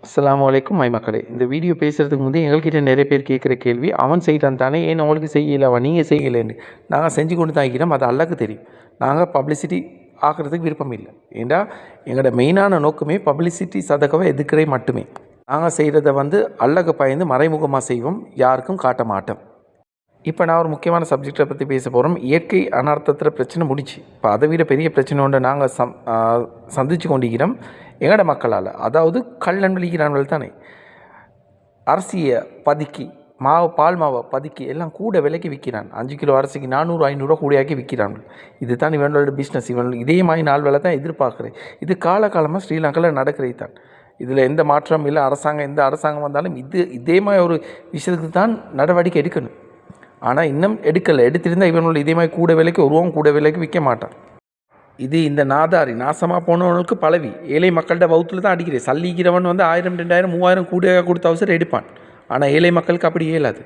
அஸ்ஸலாமு அலைக்கும் மை மக்களே. இந்த வீடியோ பேசுறதுக்கு முந்தைய எங்கள்கிட்ட நிறைய பேர் கேட்குற கேள்வி, அவன் செய்கிறான் தானே ஏன் உங்களுக்கு செய்யலவா நீங்கள் செய்யலைன்னு. நாங்கள் செஞ்சு கொண்டு தான் இருக்கிறோம், அது அல்லாஹ்க்கு தெரியும். நாங்கள் பப்ளிசிட்டி ஆக்கிறதுக்கு விருப்பம் இல்லை. ஏண்டா எங்களோட மெயினான நோக்கமே பப்ளிசிட்டி சதகவை எதுக்குறே மட்டுமே. நாங்கள் செய்கிறத அல்லாஹ்க்கு பயந்து மறைமுகமாக செய்வோம், யாருக்கும் காட்ட மாட்டோம். இப்போ நான் ஒரு முக்கியமான சப்ஜெக்டை பற்றி பேச போகிறோம். இயற்கை அனர்த்தத்தில் பிரச்சனை முடிச்சு, இப்போ அதை விட பெரிய பிரச்சனை ஒன்று நாங்கள் சந்தித்து கொண்டிருக்கிறோம் எங்களோட மக்களால். அதாவது கள்ளன் விழிக்கிறான்கள் தானே, அரிசியை பதுக்கி பால் மாவை பதுக்கி எல்லாம் கூட விலைக்கு விற்கிறான். 5 கிலோ அரிசிக்கு 400-500 கூடையாக்கி விற்கிறார்கள். இது தான் இவனோட பிஸ்னஸ். இவன் இதே மாதிரி நாள் வேலை தான் எதிர்பார்க்குறேன். இது காலகாலமாக ஸ்ரீலங்காவில் நடக்கிறது தான். இதில் எந்த மாற்றம் இல்லை. எந்த அரசாங்கம் வந்தாலும் இதே மாதிரி ஒரு விஷயத்துக்கு தான் நடவடிக்கை எடுக்கணும். ஆனால் இன்னும் எடுக்கலை. எடுத்திருந்தால் இவனோட இதே மாதிரி கூட விலைக்கு ஒருவன் கூட விலைக்கு விற்க மாட்டான். இது இந்த நாதாரி நாசமாக போனவனுக்கு பழவி ஏழை மக்கள்கிட்ட வவுத்தில் தான் அடிக்கிறேன். சல்லிக்கிறவன் 1000, 2000, 3000 கூட கொடுத்த அவசரம் எடுப்பான். ஆனால் ஏழை மக்களுக்கு அப்படி இயலாது.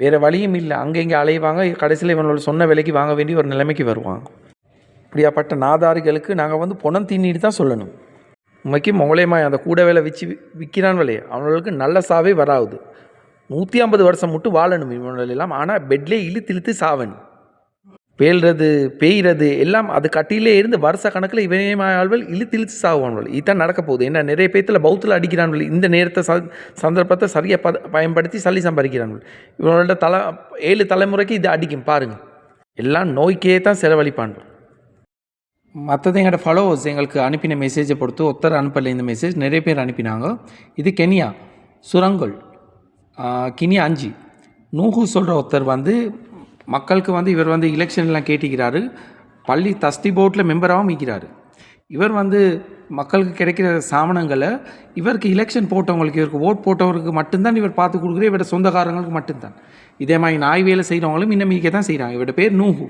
வேறு வழியும் இல்லை. அங்கே இங்கே அலைவாங்க. கடைசியில் இவனோட சொன்ன விலைக்கு வாங்க வேண்டிய ஒரு நிலைமைக்கு வருவாங்க. இப்படியாப்பட்ட நாதாரிகளுக்கு நாங்கள் பொணம் தீனிட்டு தான் சொல்லணும். உண்மைக்கு மொங்கலேயமாக அந்த கூட வேலை வச்சு விற்கிறான் விலையை அவங்களுக்கு நல்ல சாவே வராது. 150 வருஷம் மட்டும் வாழணும் இவனெல்லாம். ஆனால் பெட்லேயே இழுத்து சாவணும். பெய்கிறது எல்லாம் அது கட்டிலே இருந்து வருஷ கணக்கில் இவனையாள்கள் இழுத்து சாகுவான்கள். இதுதான் நடக்க போகுது. ஏன்னா நிறைய பேத்தில் பௌத்தில் அடிக்கிறான்கள். இந்த நேரத்தை சந்தர்ப்பத்தை சரியாக பயன்படுத்தி சல்லி சம்பாதிக்கிறான்கள். இவனோட 7 தலைமுறைக்கு இது அடிக்கும் பாருங்கள். எல்லாம் நோய்க்கே தான் செலவழிப்பான்கள். மற்றது எங்களோட ஃபாலோவர்ஸ் எங்களுக்கு அனுப்பின மெசேஜை பொறுத்து ஒருத்தர் அனுப்பலை. இந்த மெசேஜ் நிறைய பேர் அனுப்பினாங்க. இது கெனியா சுரங்கல் கினியா 5 நூஹு சொல்கிற ஒருத்தர் மக்களுக்கு இவர் எலெக்ஷன்லாம் கேட்டிக்கிறாரு. பள்ளி தஸ்தி போர்ட்டில் மெம்பராகவும் இருக்கிறார். இவர் மக்களுக்கு கிடைக்கிற சாமனங்களை இவருக்கு எலெக்ஷன் போட்டவங்களுக்கு, இவருக்கு ஓட் போட்டவருக்கு மட்டும்தான் இவர் பார்த்து கொடுக்குற. இவரோட சொந்தக்காரங்களுக்கு மட்டும்தான். இதே மாதிரி நாய் வேலை செய்கிறவங்களும் இன்னும் மிக தான் செய்கிறாங்க. இவரோட பேர் நூஹு.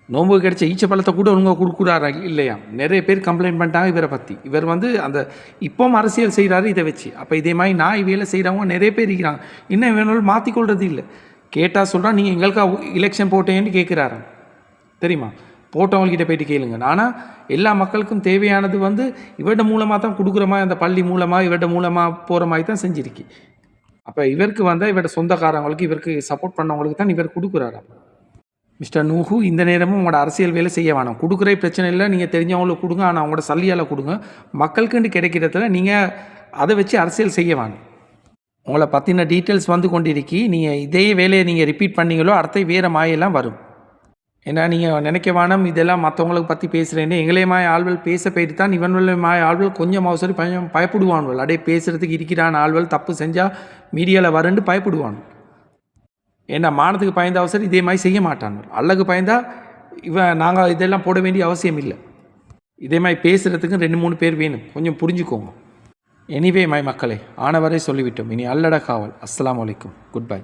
நோம்பு கிடைச்ச ஈச்ச பழத்தை கூட ஒழுங்காக கொடுக்குறாரா இல்லையா? நிறைய பேர் கம்ப்ளைண்ட் பண்ணிட்டாங்க இவரை பற்றி. இவர் அந்த இப்போவும் அரசியல் செய்கிறாரு இதை வச்சு. அப்போ இதே மாதிரி நாய் வேலை செய்கிறவங்க நிறைய பேர் இருக்கிறாங்க. இன்னும் இவனாலும் மாற்றிக்கொள்வது இல்லை. கேட்டால் சொல்கிறான், நீங்கள் எங்களுக்காக எலெக்ஷன் போட்டேன்னு கேட்குறாரு. தெரியுமா? போட்டவங்கக்கிட்ட போய்ட்டு கேளுங்க. ஆனால் எல்லா மக்களுக்கும் தேவையானது இவர்ட மூலமாக தான் கொடுக்குற மாதிரி, அந்த பள்ளி மூலமாக இவர்ட மூலமாக போகிற மாதிரி தான் செஞ்சிருக்கு. அப்போ இவருக்கு இவரோட சொந்தக்காரங்களுக்கு, இவருக்கு சப்போர்ட் பண்ணவங்களுக்கு தான் இவர் கொடுக்குறாரு. மிஸ்டர் நூஹு, இந்த நேரமும் உங்களோட அரசியல் வேலை செய்ய வேணாம். கொடுக்குற பிரச்சனை இல்லை, நீங்கள் தெரிஞ்சவங்களுக்கு கொடுங்க. ஆனால் அவங்களோட சல்லியால் கொடுங்க. மக்களுக்குன்னு கிடைக்கிறதுல நீங்கள் அதை வச்சு அரசியல் செய்ய வேணும். உங்களை பற்றின டீட்டெயில்ஸ் கொண்டிருக்கி நீங்கள் இதே வேலையை நீங்கள் ரிப்பீட் பண்ணீங்களோ அடுத்த வேறு மாயெல்லாம் வரும். ஏன்னா நீங்கள் நினைக்க வேணாம் இதெல்லாம் மற்றவங்களுக்கு பற்றி பேசுகிறேன்னு. எங்களே மாய ஆள்கள் பேச போயிட்டு தான் இவன்கள மாய ஆள்கள் கொஞ்சம் அவசரம் பயப்படுவான்கள். அப்படியே பேசுகிறதுக்கு இருக்கிறான் ஆள்கள் தப்பு செஞ்சால் மீடியாவில் வரண்டு பயப்படுவான். ஏன்னா மானத்துக்கு பயந்த அவசரம் இதே மாதிரி செய்ய மாட்டான். அழகு பயந்தால் நாங்கள் இதெல்லாம் போட வேண்டிய அவசியம் இல்லை. இதே மாதிரி பேசுகிறதுக்கு 2-3 பேர் வேணும். கொஞ்சம் புரிஞ்சுக்கோங்க. எனிவே மை மக்களே, ஆனவரை சொல்லிவிட்டோம். இனி அல்லட காவல். அஸ்ஸலாமு அலைக்கும். Good bye.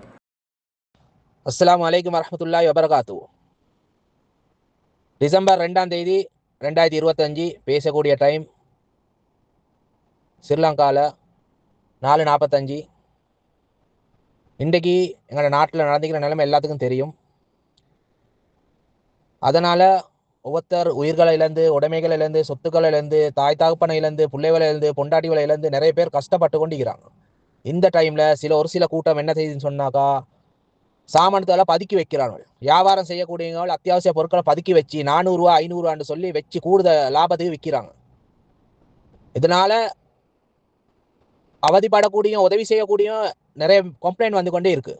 அஸ்ஸலாமு அலைக்கும் வரஹ்மத்துல்லாஹி வபரகாத்துஹு. டிசம்பர் 2ஆம் தேதி 2025 பேசக்கூடிய டைம் ஸ்ரீலங்காவில் 4:45. இன்றைக்கு எங்களோட நாட்டில் நடந்துக்கிற நிலைமை எல்லாத்துக்கும் தெரியும். அதனால் ஒவ்வொருத்தர் உயிர்களை இழந்து, உடைமைகளை இழந்து, சொத்துக்களை இழந்து, தாய் தகப்பனை இழந்து, பிள்ளைகளை இழந்து, பொண்டாட்டிகளை இழந்து நிறைய பேர் கஷ்டப்பட்டு கொண்டிருக்கிறாங்க. இந்த டைமில் ஒரு சில கூட்டம் என்ன செய்யுதுன்னு சொன்னாக்கா, சாமானத்தால் பதுக்கி வைக்கிறாங்க. வியாபாரம் செய்யக்கூடியவங்க அத்தியாவசிய பொருட்களை பதுக்கி வச்சு 400 ரூபா 500 ரூபான்னு சொல்லி வச்சு கூடுதல் லாபத்துக்கு விற்கிறாங்க. இதனால் அவதிப்படக்கூடிய, உதவி செய்யக்கூடிய நிறைய கம்ப்ளைண்ட் கொண்டே இருக்குது.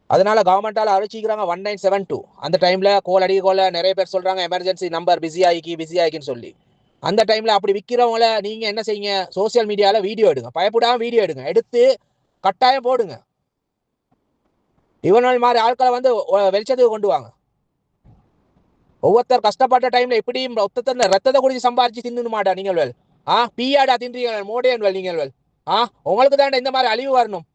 அதனால கவர்மெண்டால் அழைச்சிக்கிறாங்க 1972. அந்த டைமில் கோல் நிறைய பேர் சொல்கிறாங்க எமர்ஜென்சி நம்பர் பிஸி ஆகிக்குன்னு சொல்லி. அந்த டைமில் அப்படி விற்கிறவங்கள நீங்கள் என்ன செய்யுங்க, சோசியல் மீடியாவில் வீடியோ எடுங்க. பயப்படாமல் வீடியோ எடுங்க, எடுத்து கட்டாயம் போடுங்க. இவனால் மாதிரி ஆட்களை வெளிச்சத்துக்கு கொண்டு வாங்க. ஒவ்வொருத்தர் கஷ்டப்பட்ட டைமில் எப்படியும் ரத்தத்தை குடிச்சு சம்பாரிச்சு தின்னு மாட்டா நீங்கள் பீயாடா தின்றீங்க மோடேன் நீங்கள் உங்களுக்கு தான் இந்த மாதிரி அழிவு வரணும்.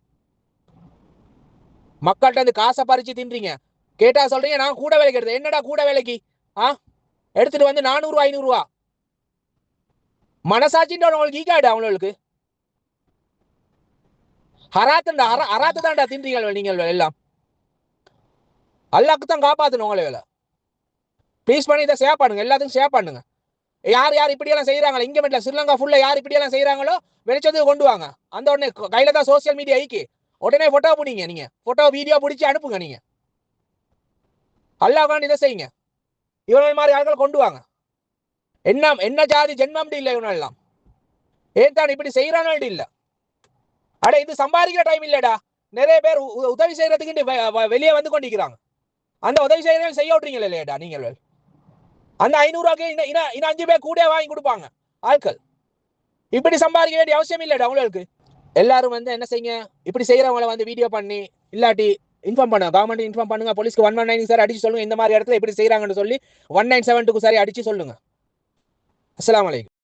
மக்கள்கிட்ட காசை பறிச்சு தின்றீங்க. கேட்டா சொல்றீங்க நான் கூட வேலைக்கு எடுத்தேன். என்னடா கூட வேலைக்கு எடுத்துட்டு 400 ரூபா 500 ரூபா மனசாட்சின்ற உங்களுக்கு ஈகாடு அவங்களுக்கு அராத்து தான்டா தின்றீங்க நீங்கள் எல்லாம். அல்லாஹ்க்கு தான் காப்பாத்தணும் உங்களை வேலை. ப்ளீஸ் பண்ணி இதை ஷேர் பண்ணுங்க, எல்லாத்துக்கும் ஷேர் பண்ணுங்க. யார் யார் இப்படியெல்லாம் செய்யறாங்களோ இங்க மட்டும் ஸ்ரீலங்கா ஃபுல்லா யார் இப்படியெல்லாம் செய்யறாங்களோ வெளிச்சத்துக்கு கொண்டு வாங்க. அந்த உடனே கையில தான் சோசியல் மீடியா ஐக்கி உடனே போட்டோ பிடிங்க, நீங்க போட்டோ வீடியோ பிடிச்சி அனுப்புங்க. நீங்க அல்லாஹ் இதை செய்யுங்க. இவர்கள் மாதிரி ஆட்கள் கொண்டு வாங்க. என்ன ஜாதி ஜென்மம் இல்லை இவனெல்லாம். ஏன் தான் இப்படி செய்யறானு இல்ல. அட இது சம்பாதிக்கிற டைம் இல்லடா. நிறைய பேர் உதவி செய்யறதுக்கு வெளியே வந்து கொண்டிருக்கிறாங்க. அந்த உதவி செய்யறவங்க செய்ய விட்டுறீங்களா இல்லையடா நீங்கள்? அந்த 500 ரூபாய்க்கு இன்னும் 5 பேர் கூட வாங்கி கொடுப்பாங்க ஆட்கள். இப்படி சம்பாதிக்க வேண்டிய அவசியம் இல்லடா உங்களுக்கு. எல்லாரும் வந்து என்ன செய்யுங்க, இப்படி செய்யறவங்களை வந்து வீடியோ பண்ணி இல்லாட்டி இன்ஃபார்ம் பண்ணுங்க, கவர்மெண்ட் இன்ஃபார்ம் பண்ணுங்க, போலீஸ்க்கு 119 சார் அடிச்சு சொல்லுங்க, இந்த மாதிரி இடத்துல இப்படி செய்யறாங்கன்னு சொல்லி 197க்கு சரி அடிச்சு சொல்லுங்க. அஸ்ஸலாமு அலைக்கும்.